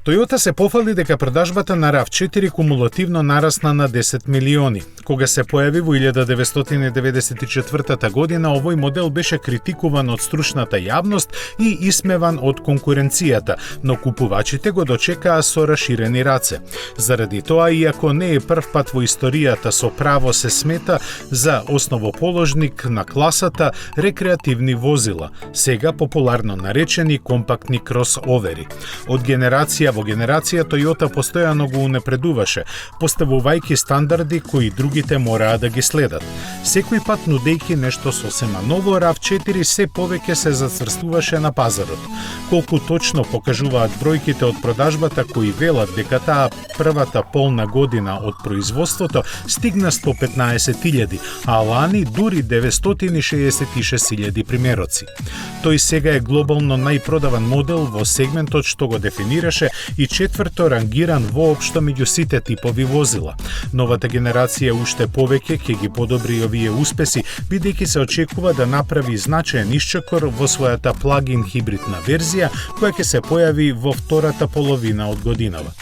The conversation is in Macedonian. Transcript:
Toyota се пофали дека продажбата на RAV4 кумулативно нарасна на 10 милиони. Кога се појави во 1994 година, овој модел беше критикуван од стручната јавност и исмеван од конкуренцијата, но купувачите го дочекаа со раширени раце. Заради тоа, иако не е прв пат во историјата, со право се смета за основоположник на класата рекреативни возила, сега популарно наречени компактни кросовери. Од генерација во генерација Toyota постојано го унапредуваше, поставувајќи стандарди кои другите мораа да ги следат. Секој пат нудејќи нешто сосема ново, RAV4 се повеќе се зацрстуваше на пазарот. Колку точно покажуваат бројките од продажбата кои велат дека таа првата полна година од производството стигна 115.000, а лани дури 966.000 примероци. Тој сега е глобално најпродаван модел во сегментот што го дефинираше и четврто рангиран воопшто меѓу сите типови возила. Новата генерација уште повеќе ќе ги подобри овие успеси, бидејќи се очекува да направи значаен исчекор во својата плагин хибридна верзија, која ќе се појави во втората половина од годинава.